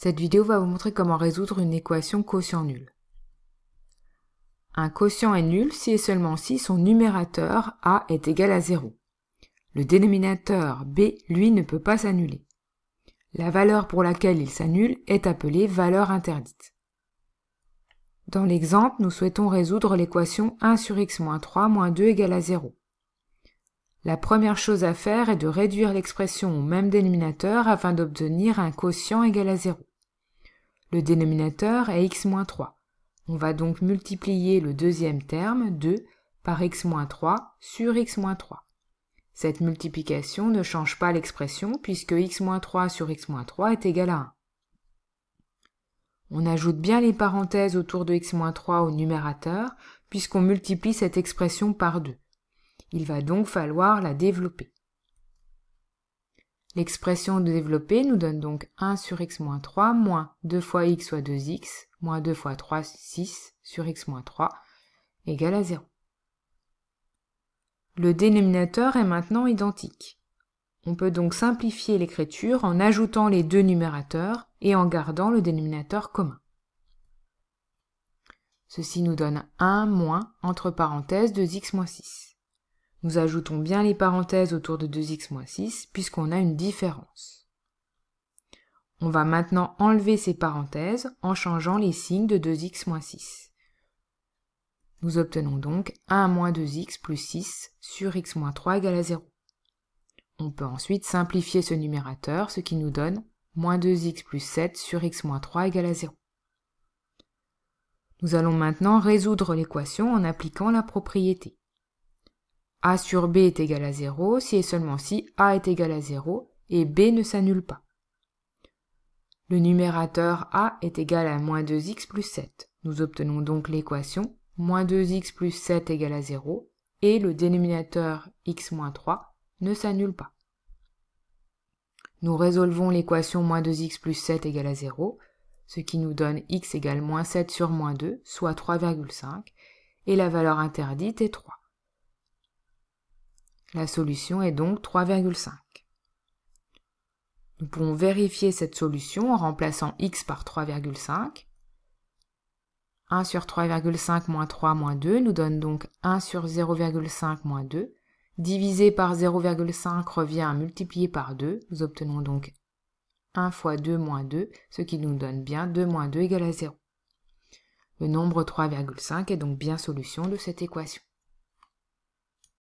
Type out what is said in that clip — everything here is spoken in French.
Cette vidéo va vous montrer comment résoudre une équation quotient nul. Un quotient est nul si et seulement si son numérateur a est égal à 0. Le dénominateur b, lui, ne peut pas s'annuler. La valeur pour laquelle il s'annule est appelée valeur interdite. Dans l'exemple, nous souhaitons résoudre l'équation 1 sur x moins 3 moins 2 égale à 0. La première chose à faire est de réduire l'expression au même dénominateur afin d'obtenir un quotient égal à 0. Le dénominateur est x moins 3. On va donc multiplier le deuxième terme, 2, par x moins 3 sur x moins 3. Cette multiplication ne change pas l'expression puisque x moins 3 sur x moins 3 est égal à 1. On ajoute bien les parenthèses autour de x moins 3 au numérateur puisqu'on multiplie cette expression par 2. Il va donc falloir la développer. L'expression développée nous donne donc 1 sur x moins 3 moins 2 fois x soit 2x moins 2 fois 3, 6 sur x moins 3 égale à 0. Le dénominateur est maintenant identique. On peut donc simplifier l'écriture en ajoutant les deux numérateurs et en gardant le dénominateur commun. Ceci nous donne 1 moins, entre parenthèses, 2x moins 6. Nous ajoutons bien les parenthèses autour de 2x moins 6 puisqu'on a une différence. On va maintenant enlever ces parenthèses en changeant les signes de 2x moins 6. Nous obtenons donc 1 moins 2x plus 6 sur x moins 3 égale à 0. On peut ensuite simplifier ce numérateur, ce qui nous donne moins 2x plus 7 sur x moins 3 égale à 0. Nous allons maintenant résoudre l'équation en appliquant la propriété. A sur b est égal à 0 si et seulement si a est égal à 0 et b ne s'annule pas. Le numérateur a est égal à moins 2x plus 7. Nous obtenons donc l'équation moins 2x plus 7 égale à 0 et le dénominateur x moins 3 ne s'annule pas. Nous résolvons l'équation moins 2x plus 7 égale à 0, ce qui nous donne x égale moins 7 sur moins 2, soit 3,5, et la valeur interdite est 3. La solution est donc 3,5. Nous pouvons vérifier cette solution en remplaçant x par 3,5. 1 sur 3,5 moins 3 moins 2 nous donne donc 1 sur 0,5 moins 2. Divisé par 0,5 revient à multiplier par 2. Nous obtenons donc 1 fois 2 moins 2, ce qui nous donne bien 2 moins 2 égale à 0. Le nombre 3,5 est donc bien solution de cette équation.